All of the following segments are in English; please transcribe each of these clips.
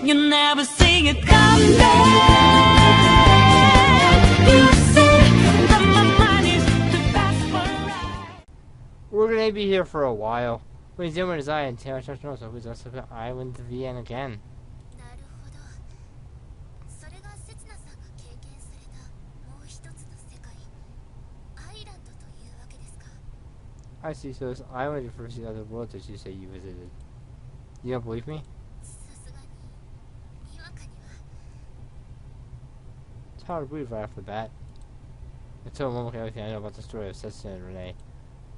You'll never see it come back. You say that my mind is too fast for a ride. We're gonna be here for a while. When he's in with his eye and Taylor starts to know, so he's also got Island to the end again. なるほど。それが刹那さんが経験されたもう一つの世界、アイランドというわけですか。 I see, so this island refers to the other world that you say you visited. You don't believe me? さすがににわかには。 It's hard to believe right off the bat. Until a moment everything I know about the story of Setsun and Renee.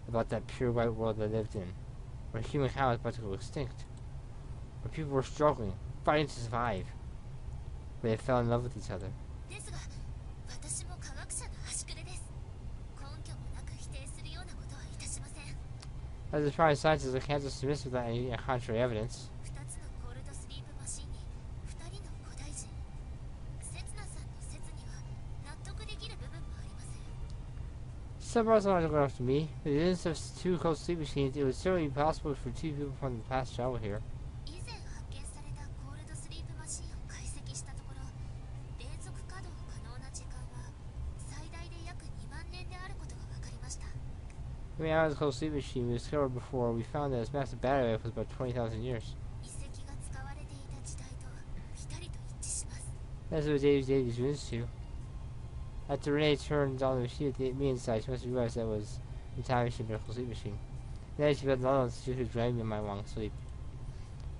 About that pure white world they lived in. Where humankind was about to go extinct. Where people were struggling, fighting to survive. Where they fell in love with each other. ですが、私も科学者の端くれです。根拠もなく否定するようなことはいたしません。 As a trying scientist, I can't dismiss without any contrary evidence. 二つのコールドスリープマシンに二人の古代人。刹那さんの説には納得できる部分もあります。 Some parts are not good enough to me. With the instance of two cold sleep machines, it would certainly be possible for two people from the past to travel here. 以前発見されたコールドスリープマシンを解析したところ、連続稼働可能な時間は最大で約2万年であることが分かりました。 I mean, out of the cold sleep machine we discovered before, we found that its massive battery life was about 20,000 years. 遺跡が使われていた時代とぴたりと一致します。 That's what Davy's ruins to. After Renee turned on the machine with me inside, she must have realized that it was the time machine, but a cold sleep machine. Then she felt another one, so she could drag me in my long sleep.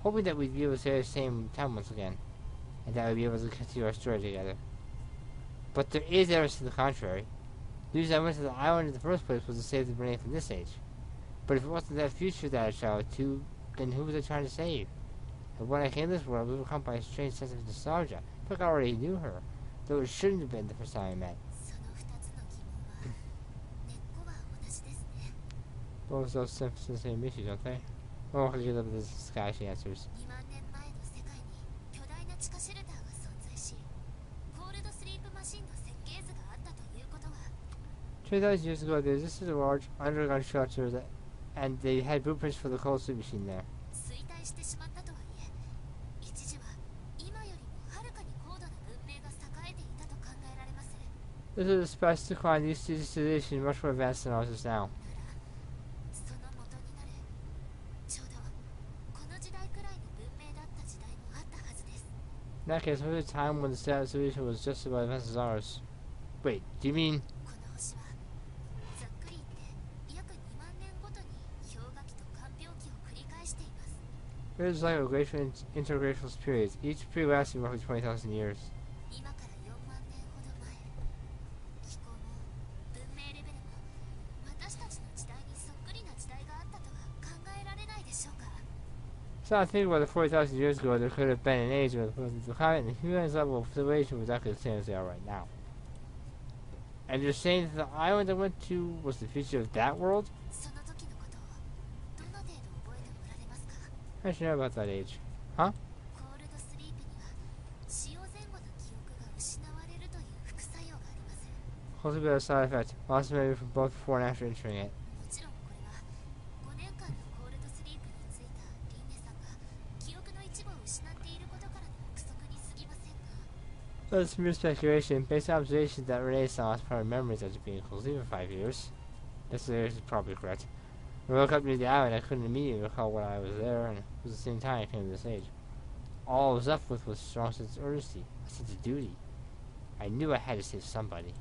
Hoping that we'd be able to stay at the same time once again, and that we'd be able to continue our story together. But there is evidence to the contrary. The reason I went to the island in the first place was to save the Renee from this age. But if it wasn't that future that I traveled to, then who was I trying to save? And when I came to this world, we were come by a strange sense of nostalgia. I felt like I already knew her, though it shouldn't have been the first time I met. その2つの疑問は根っこは同じですね。 Both those symptoms the same issue, don't they? Oh, I get up with this sky, she answers. 2万年前の世界に巨大な地下シェルターが存在し、コールドスリープマシンの設計図があったということは、 2,000 years ago, there existed a large underground structure that, and they had blueprints for the cold sleep machine there. 衰退してしまったとはいえ、一時は今よりもはるかに高度な文明が栄えていたと考えられます。 This is a spice decline. These civilization much more advanced than ours is now. その元になる、ちょうどこの時代くらいに文明だった時代もあったはずです。 In that case, there was a time when the civilization was just about advanced as ours. Wait, do you mean? この星はざっくり言って約2万年ごとに氷河期と間氷期を繰り返しています。 It is like a glacial interglacial periods, each period lasting roughly 20,000 years. 今から4万年ほど前、気候も文明レベルも私たちの時代にそっくりな時代があったとは考えられないでしょうか。 So I think about the 40,000 years ago, there could have been an age where the climate and the human's level of civilization was exactly the same as they are right now. And you're saying that the island I went to was the future of that world? その時のことをどの程度覚えておられますか？ I should know about that age. コールドスリープには使用前後の記憶が失われるという副作用があります。 Closely about a side effect. Lost memory from both before and after entering it. もちろんこれは5年間のコールドスリープについたリンネさんが記憶の一部を失っていることからの憶測に過ぎませんが、 That's mere speculation, based on observations that Renee saw as part of memories after being closely for 5 years. This is probably correct. When I woke up near the island, I couldn't immediately recall when I was there, and it was the same time I came to this age. All I was left with was a strong sense of urgency, a sense of duty. I knew I had to save somebody,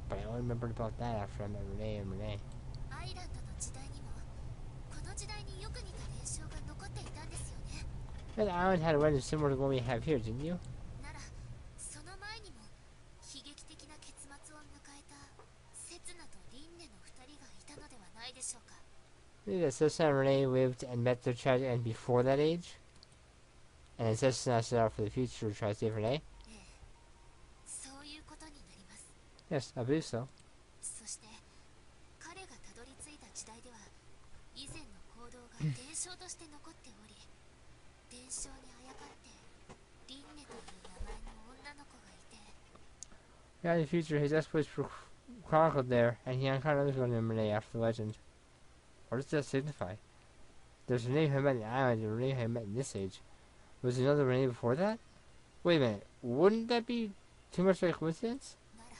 but I only remembered about that after I met Renee and Renee. アイランドの時代にもこの時代によく似た伝承が残っていたんですよね。 That island had a legend similar to the one we have here, didn't you? ならその前にも悲劇的な結末を迎えた刹那とリンネの2人がいたのではないでしょうか。 Maybe that Cessna and Renee lived and met their tragic end before that age? And then Cessna set out for the future to try to save Renee? ええ、そういうことになります。 Yes, I believe so. そして彼がたどり着いた時代では以前の行動が伝承として残っており、伝承にあやかってリンネという名前の女の子がいて、 Yeah, in the future, his exploits were chronicled there, and he encountered others named Renee after the legend. What does that signify? There's Renee who I met in the island and Renee who I met in this age. Was there another Renee before that? Wait a minute. Wouldn't that be too much like a coincidence? なら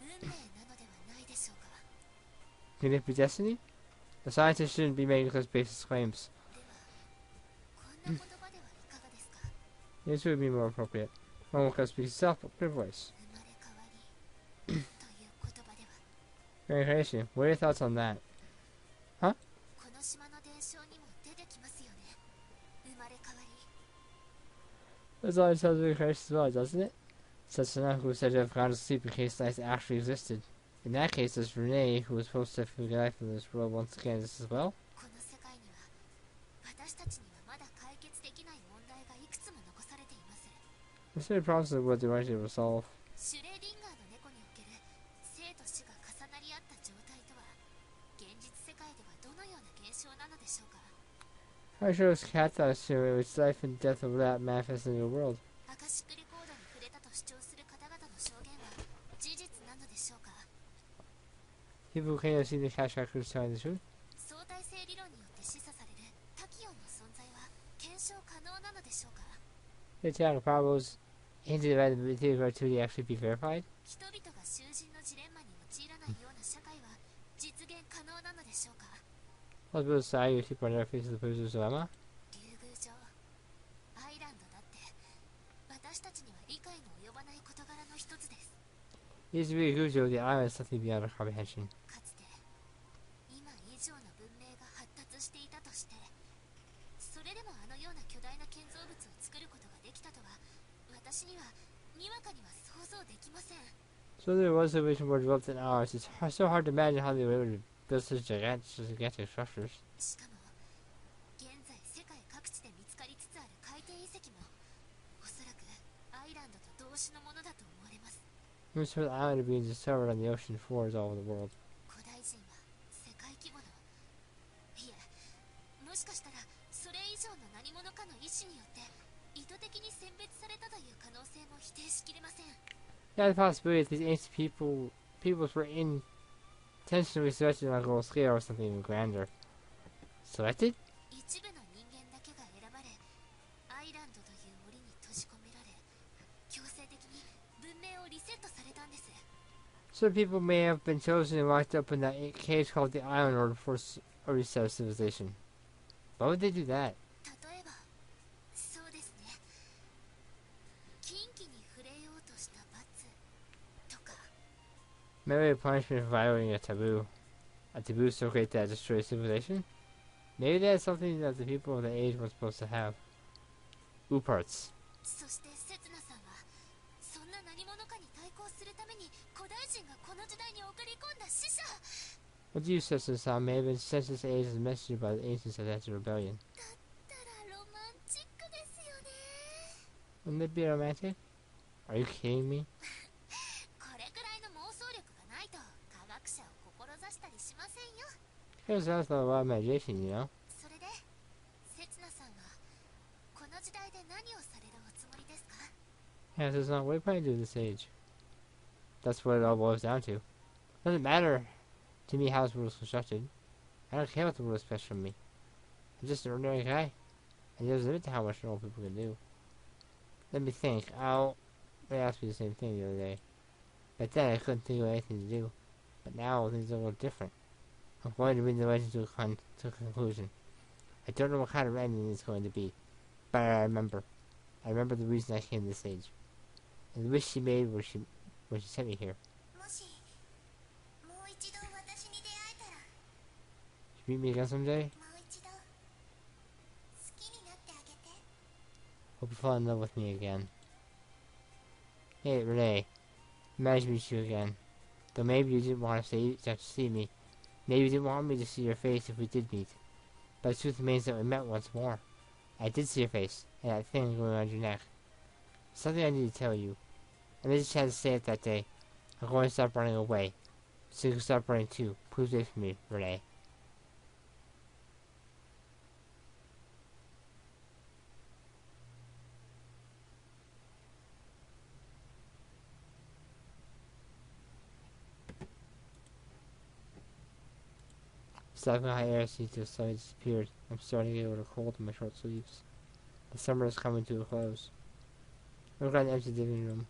運命なのではないでしょうか。 Could it be destiny? The scientists shouldn't be making such baseless claims. ではこんな言葉ではいかがですか。 This would be more appropriate. One could speak self-clear voice. 生まれ変わりという言葉では Reincarnation. What are your thoughts on that? この島の伝承にも出てきますよね。生まれ変わり。 That's all it tells reincarnation as well, doesn't it? Such an who said to have gone to sleep in case life actually existed. In that case, does Renee, who was supposed to have figured life in this world once again, exist as well? この世界には私たちにはまだ解決できない問題がいくつも残されています。 There's many problems in what they wanted to resolve. シュレーディンガーの猫における生と死が重なり合った状態とは現実世界ではどのような現象なのでしょうか。 I sure was cat thought to which life and death of that manifest in the world. アカシックレコードに触れたと主張する方々の証言は事実なのでしょうか。 People who came to see the cash records telling the truth. 相対性理論によって示唆されるタキオンの存在は検証可能なのでしょうか。 The attack parables hinted at the material activity actually be verified. 人々が囚人のジレンマに陥らないような社会は実現可能なのでしょうか。 Possible society with people on their faces the prisoner's dilemma. 竜宮城アイランドだって私たちには理解の及ばない事柄の一つです。 It is to be a good joke the island is something beyond our comprehension. かつて今以上の文明が発達していたとしてそれでもあのような巨大な建造物を作ることができたとは私にはにわかには想像できません。 So there was a vision more developed than ours. It's so hard to imagine how they were able to build such gigantic structures. しかも現在世界各地で見つかりつつある海底遺跡もおそらくアイランドと同種のものだと思われます。 Most of the island are being discovered on the ocean floors all over the world. 古代人は世界規模のいえもしかしたらそれ以上の何者かの意志によって意図的に選別されたという可能性も否定しきれません。 Yeah, the possibility that these ancient peoples were intentionally selected on a global scale or something even grander. Selected? 一部の人間だけが選ばれアイランドという森に閉じ込められ強制的に文明をリセットされたんです。 Some people may have been chosen and locked up in that cage called the island in order to force a reset of civilization. Why would they do that? 例えばそうですね禁忌に触れようとした罰とか Maybe a punishment for violating a taboo. A taboo so great that it destroys civilization? Maybe that's something that the people of the age were supposed to have. Ooh parts. そして刹那さんはそんな何者かに対抗するために古代人がこの時代に送り込んだ死者 What you said to Sam may have been sent to this age as a messenger by the ancients of that rebellion. だったらロマンチックですよね。 Wouldn't it be romantic? Are you kidding me? これくらいの妄想力がないと科学者を志したりしませんよ。 Here's a lot of imagination, you know? それで刹那さんはこの時代で何をされるおつもりですか。 Yeah, so it's not what are you planning to do in this age? That's what it all boils down to. Doesn't matter to me how this world is constructed. I don't care what the world expects from me. I'm just an ordinary guy. And there's a limit to how much normal people can do. Let me think. They asked me the same thing the other day. Back then I couldn't think of anything to do. But now things are a little different. I'm going to bring the legend to a conclusion. I don't know what kind of ending it's going to be. But I remember. I remember the reason I came to this age. And the wish she made when she sent me here. もしもう一度私に出会えたら She meet me again someday? もう一度好きになってあげて。 Hope you fall in love with me again. Hey, Renee. Nice to meet you again. Though maybe you didn't want to see me. Maybe you didn't want me to see your face if we did meet. But the truth remains that we met once more. I did see your face, and that thing going around your neck. Something I need to tell you. I just had to say it that day. I'm going to stop running away. So you can stop running too. Please wait for me, Renee. Stopping high air seems to have suddenly disappeared. I'm starting to get a little cold in my short sleeves. The summer is coming to a close. Look at the empty living room.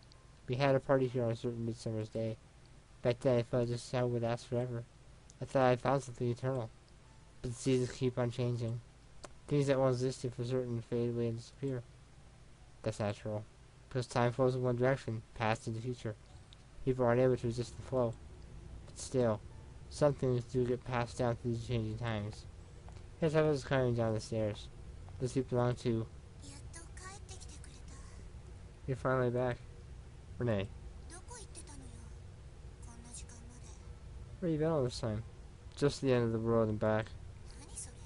We had a party here on a certain midsummer's day. Back then I felt this sound would last forever. I thought I found something eternal. But the seasons keep on changing. Things that once existed for certain fade away and disappear. That's natural. Because time flows in one direction, past and the future. People aren't able to resist the flow. But still, some things do get passed down through the changing times. Here's how I was coming down the stairs. Does he belong to? やっと帰ってきてくれた。 You're finally back. Renee, どこ行ってたのよ、こんな時間まで。 where you been all this time? Just the end of the world and back. 何それ、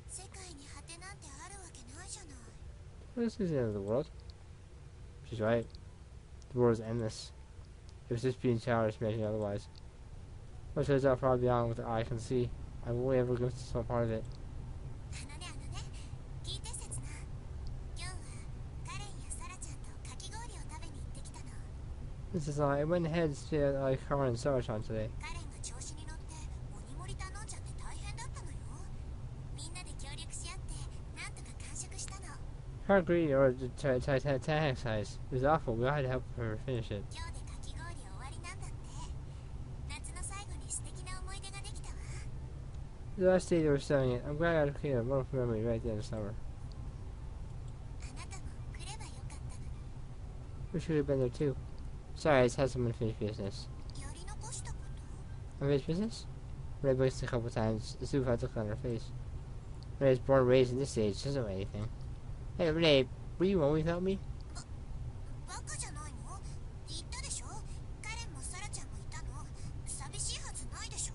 世界に果てなんてあるわけないじゃない。 This is the end of the world. She's right. The world is endless. It was just being childish making otherwise. What turns out far beyond what the eye can see. I've only ever glimpsed a small part of it. 聞いてせつな。今日はカレンやサラちゃんとかき氷を食べに行ってきたの。 This is I went ahead and stayed at Carmen and Sarachan today. カレンが調子に乗って鬼盛り頼んじゃって大変だったのよ。みんなで協力し合ってなんとか完食したの。 Her greedy or Titanic size. It was awful. We all had to help her finish it. 今日でかき氷終わりなんだって。夏の最後に素敵な思い出ができたわ。 The last day they were selling it, I'm glad I became a wonderful memory right at the end of summer. あなたも来ればよかったのに。 We should have been there too. Sorry, I just had some unfinished business. やり残したこと？ Unfinished business? Renee blinked a couple times, a stupefied look on her face. Renee's born and raised in this age, she doesn't know anything. Hey, Renee, were you home without me? バカじゃないの？言ったでしょ？カレンもサラちゃんもいたの。寂しいはずないでしょ？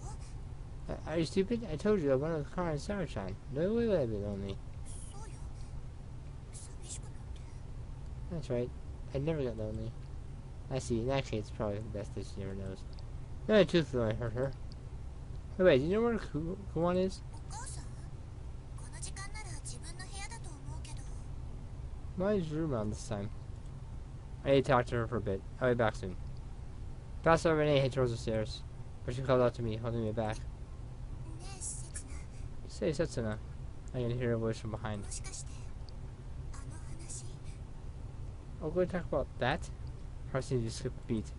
Are you stupid? I told you I wanted the car in Sarachan. No way would I be lonely. そうよ。寂しくなって。 That's right. I never got lonely. I see. In that case, it's probably the best that she never knows. No, the truth will only hurt her. Wait, do you know where Kuwan is? お母さん？この時間なら自分の部屋だと思うけど。 Why is your room on this time? I need to talk to her for a bit. I'll be back soon. Fast saw Renee head towards the stairs, but she called out to me, holding me back. ねえ、せつな。 Say, Setsuna. I can hear a voice from behind. もしかしてあの話？ Oh, going to talk about that? Her seemed to skip a beat.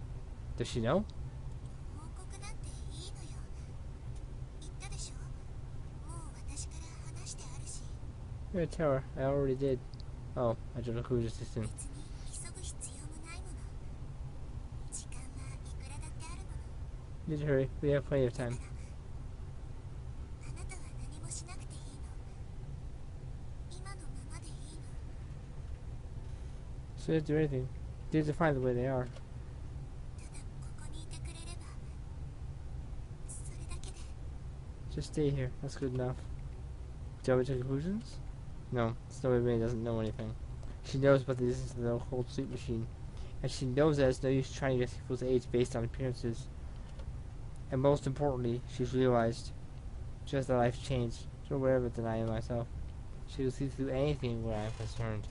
Does she know? 報告なんていいのよ。言ったでしょ？もう私から話してあるし。 I'm gonna tell her. I already did. Oh, I just look who's assistant. 別に急ぐ必要もないもの。時間はいくらだってあるもの。 Need to hurry. We have plenty of だから time. あなたは何もしなくていいの。今のままでいいの。 So you have to do anything. You have to find the way they are. ただここにいてくれればそれだけで。 Just stay here. That's good enough. Do you have any conclusions? No, Snowy Renee doesn't know anything. She knows about the existence of the cold sleep machine, and she knows that it's no use trying to guess people's age based on appearances. And most importantly, she's realized just that life's changed. She's aware of it than I am myself. She will see through anything where I'm concerned.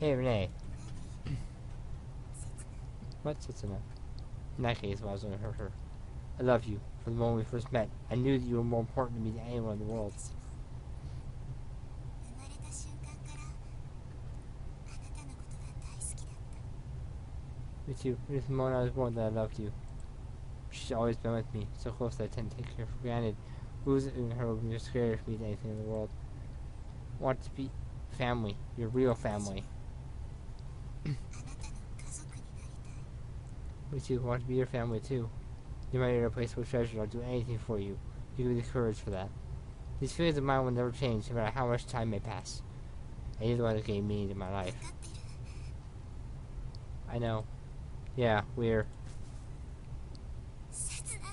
Hey, Renee. What's enough? In that case, well, I was going to hurt her. I love you. From the moment we first met, I knew that you were more important to me than anyone in the world. 私も生まれた瞬間からあなたのことが大好きだった。 Me too. From the moment I was born, that I loved you. She's always been with me, so close that I tend to take her for granted. Losing her would be more scary for me than anything in the world. I want to be family, your real family. あなたの家族になりたい。 Me too. I want to be your family too. You're my irreplaceable treasure. I'll do anything for you. You give me the courage for that. These feelings of mine will never change, no matter how much time may pass. And you're the one that gave meaning to my life. 分かってる。 I know. Yeah, we're. 刹那、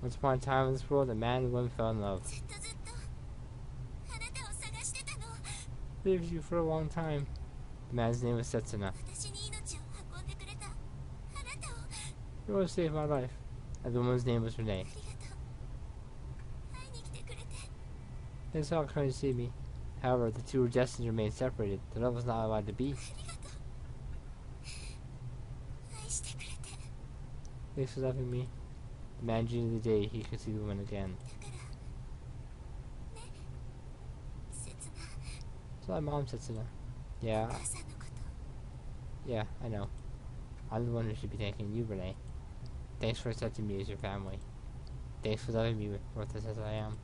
Once upon a time in this world, a man and woman fell in love. ずっとあなたを探してたの。 Lived you for a long time. The man's name was Setsuna. 私に命を運んでくれたあなたを。 You always saved my life. And the woman's name was Renee. ありがとう。会いに来てくれて。 Thanks for all coming to see me. However, the two were destined to remain separated. The love was not allowed to be. ありがとう。愛してくれて。 Thanks for loving me. The man dreamed of the day he could see the woman again. だからね、刹那、So my mom said to them. Yeah, お母さんのこと yeah, I know. I'm the one who should be thanking you, Renee. Thanks for accepting me as your family. Thanks for loving me worthless as I am.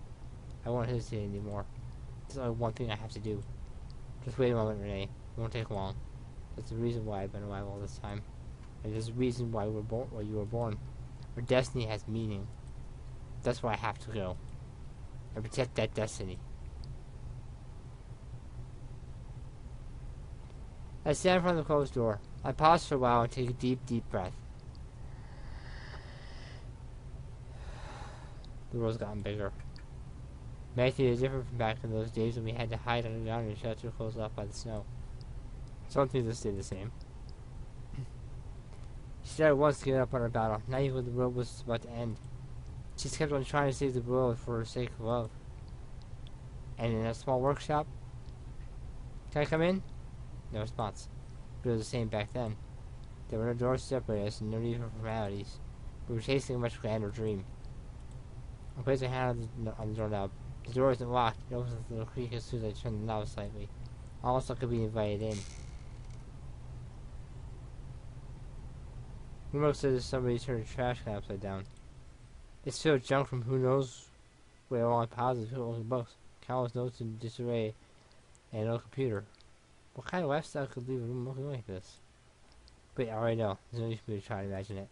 I won't hesitate anymore. There's only one thing I have to do. Just wait a moment, Renee. It won't take long. That's the reason why I've been alive all this time. And there's a reason why you were born. Our destiny has meaning. That's why I have to go. And protect that destiny. I stand in front of the closed door. I pause for a while and take a deep, deep breath. The world's gotten bigger. Matthew is different from back in those days when we had to hide underground and shelter closed off by the snow. Some things will stay the same. She started once to give up on her battle, not even when the world was about to end. She just kept on trying to save the world for her sake of love. And in a small workshop, can I come in? No response. But it was the same back then. There were no doors to separate us and no need for formalities. We were chasing a much grander dream. I placed my hand on the doorknob. The door isn't locked. It opens with a little creak as soon as I turn the knob slightly. Almost like I could be invited in. Remote says somebody turned the trash can upside down. It's filled with junk from who knows where, along piles of looking books, countless notes in disarray, and no computer. What kind of lifestyle could leave a room looking like this? But I already know. There's no use for me to try to imagine it.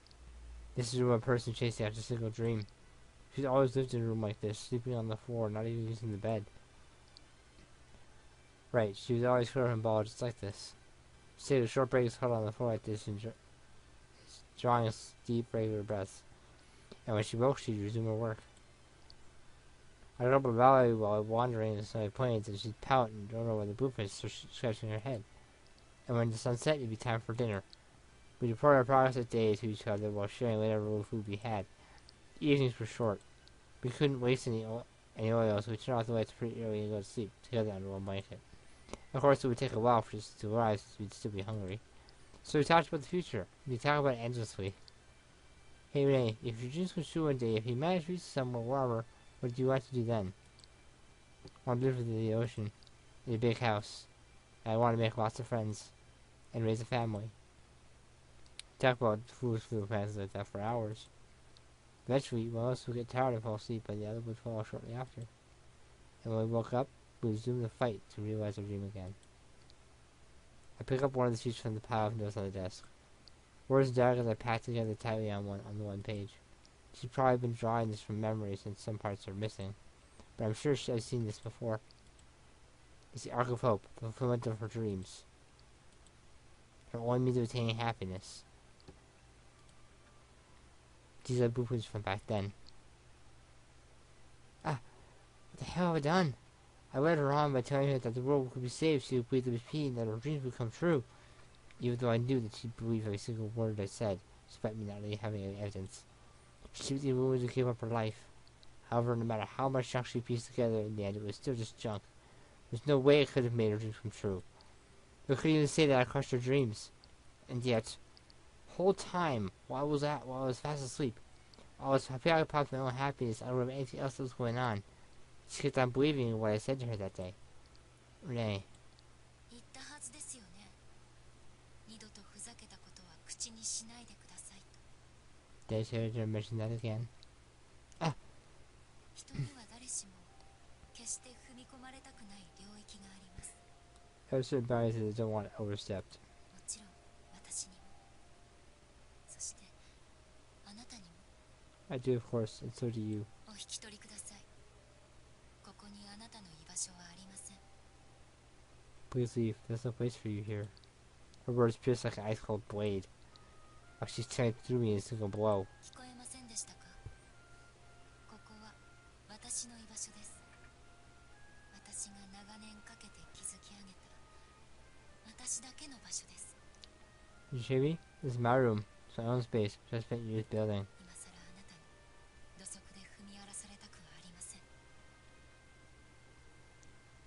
This is a person chasing after a single dream. She's always lived in a room like this, sleeping on the floor, not even using the bed. Right, she was always curled and bald just like this. She took a short break huddled on the floor like this and drawing deep, regular breaths. And when she woke, she'd resume her work. I'd go up a valley while wandering in the snowy plains, and she'd pout and don't know where the blueprints, so she'd scratching her head. And when the sun set, it'd be time for dinner. We'd report our progress that day to each other while sharing whatever little food we had. The evenings were short. We couldn't waste any oil, so we turned off the lights pretty early and go to sleep together under one blanket. Of course, it would take a while for us to arrive, since we'd still be hungry. So we talked about the future. We talked about it endlessly. Hey Renee, if your dreams come true one day, if you manage to reach somewhere warmer, what do you want to do then? I want to live with the ocean, in a big house. And I want to make lots of friends, and raise a family. Talk about foolish little plans like that for hours. Eventually, one of us would get tired and fall asleep, and the other would fall shortly after. And when we woke up, we resumed the fight to realize our dream again. I pick up one of the sheets from the pile of notes on the desk. Words and diagrams I packed together tightly on the one page. She's probably been drawing this from memory since some parts are missing, but I'm sure I've seen this before. It's the arc of hope, the fulfillment of her dreams. Her only means of attaining happiness. These are blueprints from back then. Ah, what the hell have I done? I led her on by telling her that the world could be saved. She would believe the machine, that her dreams would come true. Even though I knew that she'd believe every single word I said, despite me not really having any evidence. She was even willing to give up her life. However, no matter how much junk she pieced together, in the end, it was still just junk. There's no way it could have made her dreams come true. They couldn't even say that I crushed her dreams. And yet, whole time, while I was fast asleep, I was preoccupied with my own happiness. I don't remember anything else that was going on. She kept on believing in what I said to her that day. Renee. 言ったはずですよね。二度とふざけたことは口にしないでくださいと。 Did I hear her mention that again? 人には誰しも決して踏み込まれたくない領域があります。 There are certain boundaries that I don't want overstepped. もちろん私にも。そしてあなたにも I do, of course, and so do you. お引き取りください。ここにあなたの居場所はありません。 Please leave. There's no place for you here. Her words pierced like an ice-cold blade. Like she's tearing through me in a single blow. 聞こえませんでしたか？ここは私の居場所です。私が長年かけて築き上げた私だけの場所です。 Did you hear me? This is my room. It's my own space, which I spent years building. 今さらあなたに土足で踏み荒らされたくはありません。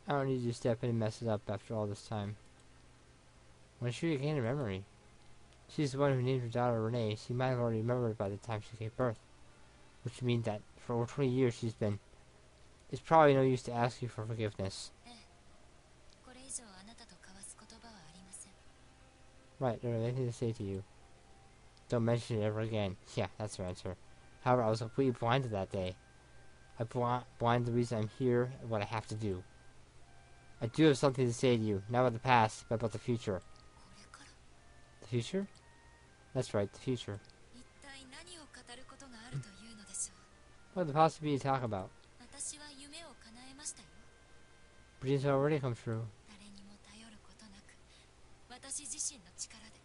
I don't need you to step in and mess it up after all this time. When should you gain her memory? She's the one who named her daughter Renee. She might have already remembered by the time she gave birth. Which means that for over 20 years she's been... It's probably no use to ask you for forgiveness. ええ、これ以上 Right, I don't have anything to say to you. Don't mention it ever again. Yeah, that's her answer. However, I was completely blinded that day. I blind the reason I'm here and what I have to do. I do have something to say to you, not about the past, but about the future. これから The future? That's right, the future. 一体何を語ることがあるというのでしょう。 What could possibly be to talk about? 私は夢を叶えましたよ。 Dreams have already come true. 誰にも頼ることなく、私自身の力で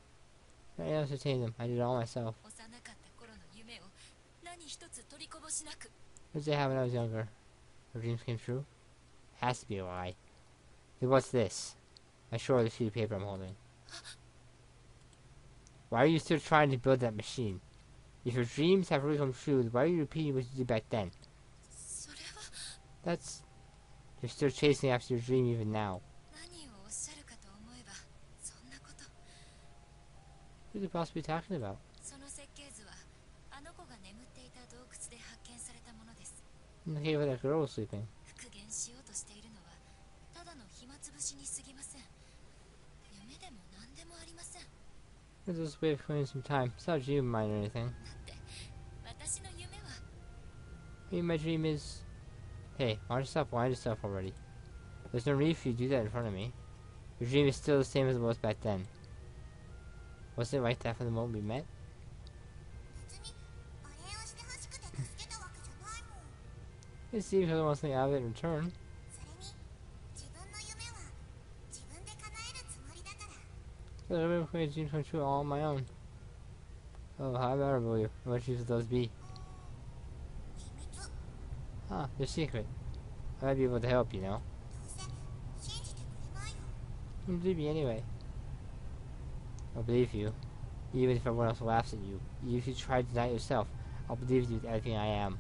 I ascertained them. I did it all myself. 幼かった頃の夢を何一つ取りこぼしなく。 What did I have when I was younger? My dreams came true? Has to be a lie. Then what's this? I show her the sheet of paper I'm holding. Why are you still trying to build that machine? If your dreams have really come true, why are you repeating what you did back then? それは That's... You're still chasing after your dream even now. 何をおっしゃるかと思えば、そんなこと。 What could you possibly be talking about? その設計図はあの子が眠っていた洞窟で発見されたものです。 In the cave where that girl was sleeping. 復元しようとしているのはただの暇つぶしに過ぎません。夢でも何でもありません。 It's just a way of killing some time. It's not a dream of mine or anything. だって私の夢は Maybe my dream is... Hey, why don't you stop lying to yourself already? There's no need for you to do that in front of me. Your dream is still the same as it was back then. Wasn't it like that from the moment we met? 別にお礼をしてほしくて助けたわけじゃないもん。 It seems I want something out of it in return. それに自分の夢は自分で叶えるつもりだから。 But I've been playing dreams come true all on my own. Oh, how memorable you. What dreams would those be? 秘密。 Ah, they're secret. I might be able to help, you know. どうせ信じてくれないよ。 You believe me anyway. I'll believe you. Even if everyone else laughs at you. Even if you try to deny it yourself, I'll believe you with everything I am.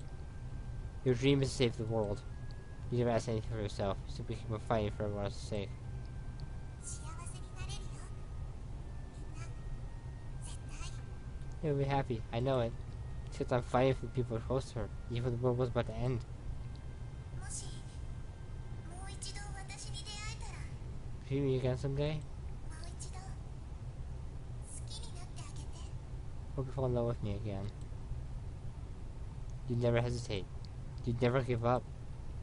Your dream is to save the world. You never ask anything for yourself. You simply keep on fighting for everyone else's sake. 幸せになれるよ。みんな絶対。 You'll be happy. I know it. Except I'm fighting for the people close to her, even when the world was about to end. もしもう一度私に出会えたら、 If you meet me again someday, もう一度好きになってあげて。 hope you fall in love with me again. You'd never hesitate. You'd never give up.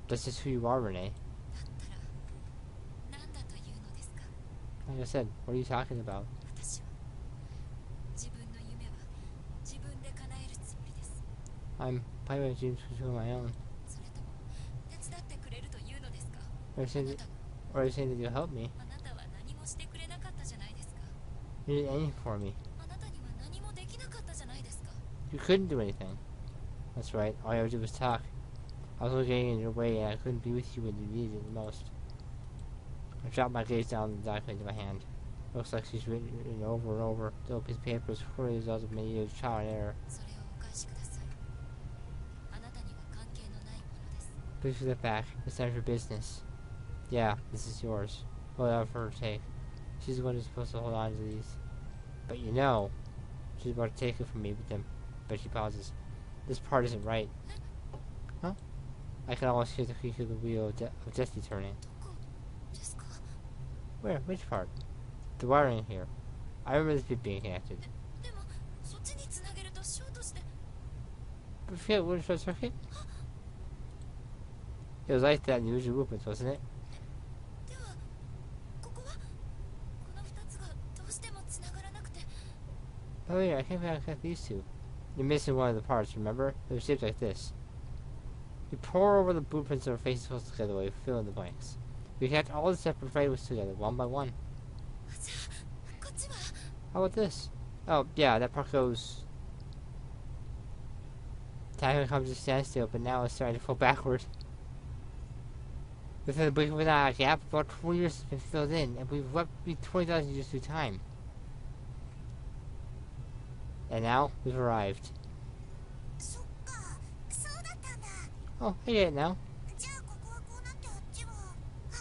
That's just who you are, Renee. だったら何だというのですか。 Like I said, what are you talking about? 私は自分の夢は自分で叶えるつもりです。 I'm playing my dreams for my own. それとも手伝ってくれるというのですか。 Or あ you're saying な that, たが or you're saying that you'll help me. あなたは何もしてくれなかったじゃないですか。 You did anything for me. あなたには何もできなかったじゃないですか。 You couldn't do anything. That's right. All you ever did was talk. I was only getting in your way, and I couldn't be with you when you needed it the most. I dropped my gaze down the document in my hand. Looks like she's written it over and over. The old piece of paper is full of results of many years of trial and error. それをお返しください。あなたには関係のないものです。 Please put it back. It's time for business. Yeah, this is yours. Hold out for her to take. She's the one who's supposed to hold on to these. But you know, she's about to take it from me, but she pauses. This part isn't right. Huh? I can almost hear the creak of the wheel of destiny turning. どこですか。 Where? Which part? The wiring here. I remember this bit being connected. でもそっちにつなげるとショートして。 But forget what short circuit? It was like that in the original movements, wasn't it? ではここはこの2つがどうしてもつながらなくて。 Oh yeah, I can't connect these two. You're missing one of the parts, remember? They're shaped like this. We pour over the blueprints of our faces close together while we fill in the blanks. We connect all the separate fragments together, one by one. じゃあこっちは。 How about this? Oh, yeah, that part goes... Time comes to stand still, but now it's starting to fall backward. Within the blink of an eye, a gap of about 20 years has been filled in, and we've leapt 20,000 years through time. And now, we've arrived. そっか、そうだったんだ。 Oh, I get it now. じゃあここはこうなってあっちは。あ、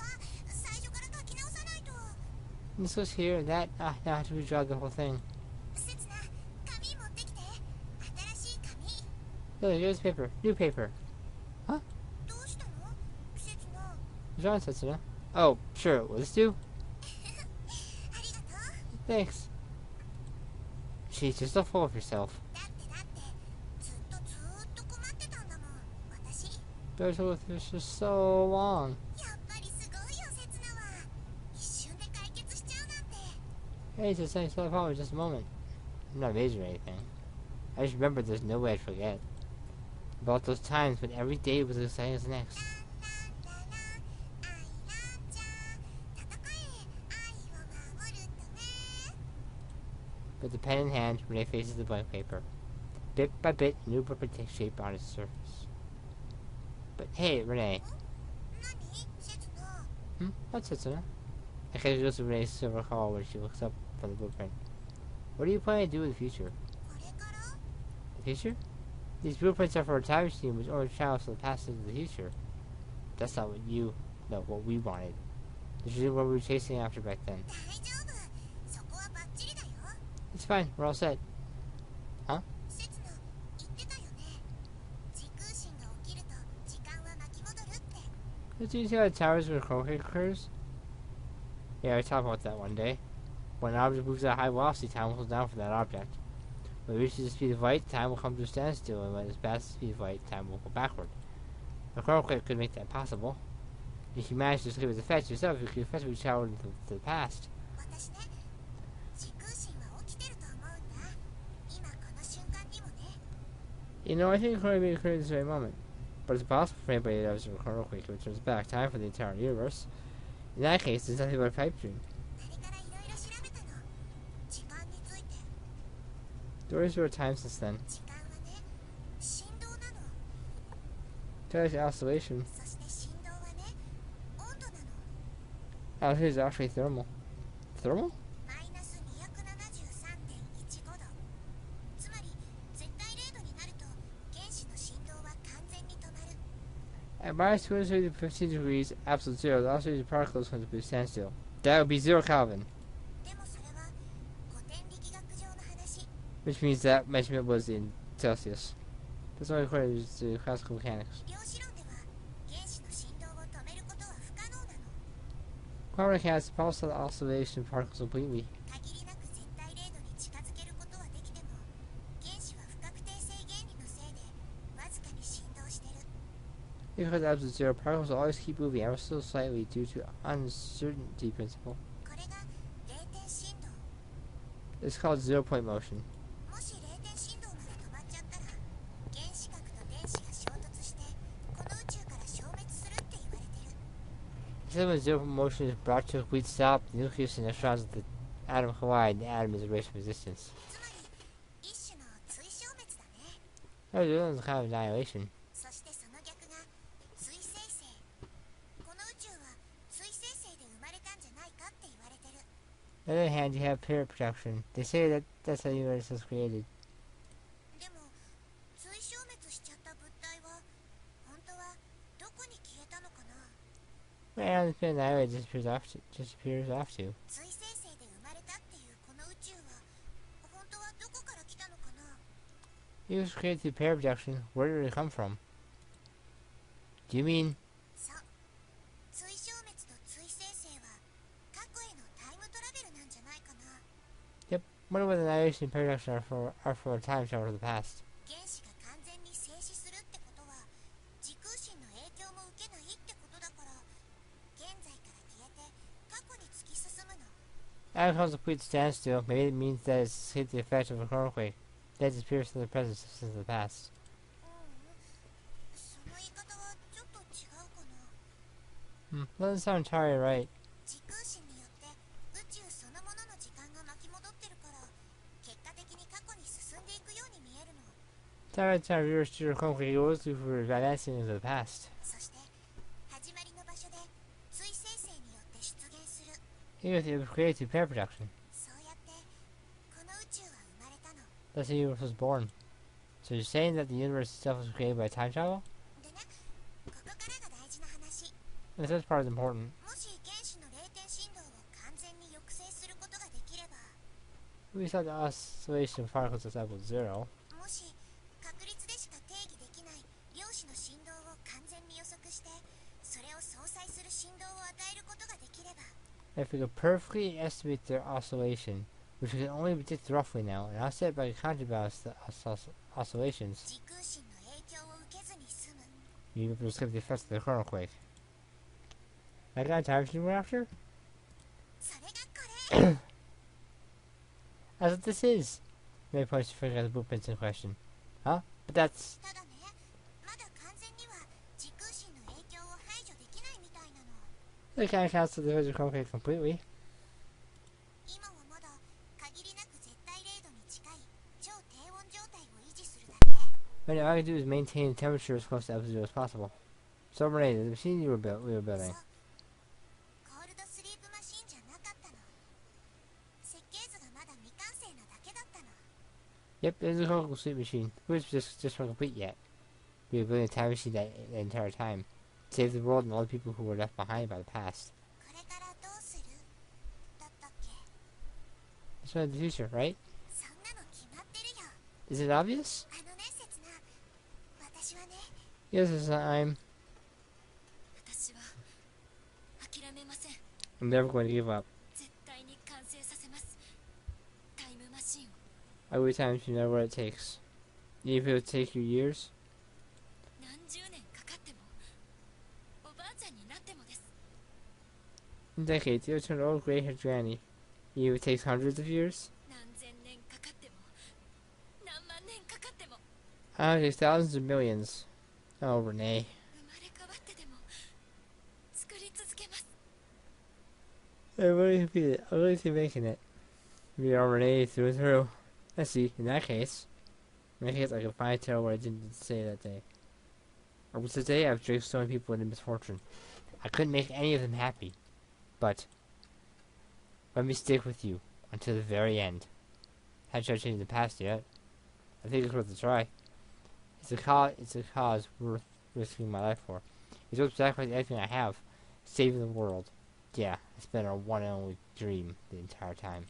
最初から書き直さないと。 And this goes here and that. Ah, now I have to redraw the whole thing. せつな、紙持ってきて。新しい紙。 Look, here's paper. New paper. どうしたの？せつな。 John said so. Oh, sure. Will this do? ありがとう。 Thanks. Jeez, you're so full of yourself. だってずっと困ってたんだもん私。 Those with this for so long. やっぱりすごいよ刹那は。一瞬で解決しちゃうなんて。 Hey, just saying so far in just a moment. I'm not major or anything. I just remember there's no way I'd forget. About those times when every day was as exciting as the next. ランランララアイランちゃん戦え愛を守るため。 With the pen in hand, Renee faces the blank paper. Bit by bit, a new blueprint takes shape on its surface. But hey, Renee. 何刹那。 What's it, sir? I catch goes to Renee's silver hall when she looks up from the blueprint. What are you planning to do in the future? これから。 The future? These blueprints are for a time machine which only travels from the past into the future. That's not what we wanted. This is what we were chasing after back then. 大丈夫そこはバッチリだよ。 It's fine, we're all set. 刹那言ってたよね。時空心が起きると時間は巻き戻るって。 Did you see how the towers were Kroke occurs? Yeah, I talked about that one day. When an object moves at high velocity, time will slow down for that object. When it reaches the speed of light, time will come to a standstill, and when it's past the speed of light, time will go backward. A chronoquake could make that possible. If you manage to escape its effects yourself, you could effectively travel into the past. 私ね時空心は起きてると思うんだ。今この瞬間にもね。 You know, I think it could be occurring at this very moment. But it's possible for anybody to have a chronoquake if it turns back time for the entire universe. In that case, it's nothing but a pipe dream. あれからいろいろ調べたの。時間について。 Stories through time since then. 時間はね振動なの。 Tells oscillation. そして振動はね温度なの。 Altitude is actually thermal. Thermal? マイナス273.15度。つまり絶対0度になると原子の振動は完全に止まる。 At minus 215 degrees, absolute zero, the oscillating particles come to a standstill. That would be 0 Kelvin, でもそれは古典力学上の話。 which means that measurement was in Celsius. That's only according to classical mechanics. 量子論では原子の振動を止めることは不可能なの。 Quantum mechanics pulse the oscillation particles completely. 限りなく絶対0度に近づけることはできても原子は不確定性原理のせいでわずかに振動してる。 Because at absolute zero, particles will always keep moving ever so slightly due to uncertainty principle. これが0点振動。 It's called zero point motion. もし0点振動まで止まっちゃったら原子核と電子が衝突してこの宇宙から消滅するって言われてる。 Except when zero point motion is brought to a complete stop, the nucleus and neutrons of the atom collide and the atom is erased from existence. つまり一種の追消滅だね。 That is kind of annihilation. そしてその逆が追生成。この宇宙は追生成で生まれたんじゃないかって言われてる。 On the other hand, you have period production. They say that that's how the universe was created. でも追消滅しちゃった物体は本当はどこに消えたのかな。 Right now, the spin annihilated disappears off to. 追生成で生まれたっていうこの宇宙は本当はどこから来たのかな。 It was created through period production. Where did it come from? Do you mean そう追消滅と追生成は過去へのタイムトラベルなんじゃないかな。 wonder what annihilation and period production are for a time travel to the past? 原子が完全に静止するってことは時空心の影響も受けないってことだから現在から消えて過去に突き進むの。 Atom comes to a complete standstill. Maybe it means that it's escaped the effect of a chronoquake. That disappears from the present since the past. その言い方はちょっと違うかな。 Doesn't sound entirely right. 時空心によって宇宙そのものの時間が巻き戻ってるから結果的に過去に進んでいくように見えるの。 Time reverse to a chronoquake goes through for advancing into the past. そして始まりの場所で追生成によって出現する。 Even if it was created through period production. そうやってこの宇宙は生まれたの。 That's how the universe was born. So you're saying that the universe itself was created by time travel? でねここからが大事な話。 Yes, that part is important. もし原子の0点振動を完全に抑制することができれば We saw the oscillation of particles as equal to zero. もし確率でしか定義できない量子の振動を完全に予測してそれを相殺する振動を与えることができれば If we could perfectly estimate their oscillation, which we can only predict roughly now, and offset by counterbalance oscillations, 時空神の影響を受けずに済む。 you can escape the effects of the chrono quake. That guy time machine we're after? それがこれ。 That's what this is. Maybe points to figure out the blueprints in question. Huh? But that's ただね、まだ完全には時空神の影響を排除できないみたいなの。 they kind of cancel the physical quake completely. 今はまだ限りなく絶対0度に近い超低温状態を維持するだけ。 But all I can do is maintain the temperature as close to absolute zero as possible. So Renee, the machine we were building. コールドスリープマシンじゃなかったの。設計図がまだ未完成なだけだったの。 Yep, it's a chemical sleep machine. Which just not complete yet. We were building a time machine that the entire time. Save the world and all the people who were left behind by the past. これからどうするだったっけ。 That's why the future, right? そんなの決まってるよ。 Is it obvious? あのね、刹那。私はね、 Yes, I'm 私は諦めません。 never going to give up. 絶対に完成させます。タイムマシンを。 I will time to know what it takes. Even if it would take you years. 何十年かかっても、おばあちゃんになってもです。 In decades, you'll turn old gray-haired granny. Even if it takes hundreds of years. 何千年かかっても、何万年かかっても、 It takes thousands of millions. Oh, Renee. 生まれ変わってでも、作り続けます。 I really feel it. I really see making it. We are Renee through and through. Let's see, in that case, I can finally tell what I didn't say that day. Or was the day I've draped so many people into misfortune. I couldn't make any of them happy. But let me stick with you until the very end. Haven't tried changing the past yet. I think it's worth a try. It's a cause worth risking my life for. It's worth sacrificing everything I have, saving the world. Yeah, it's been our one and only dream the entire time.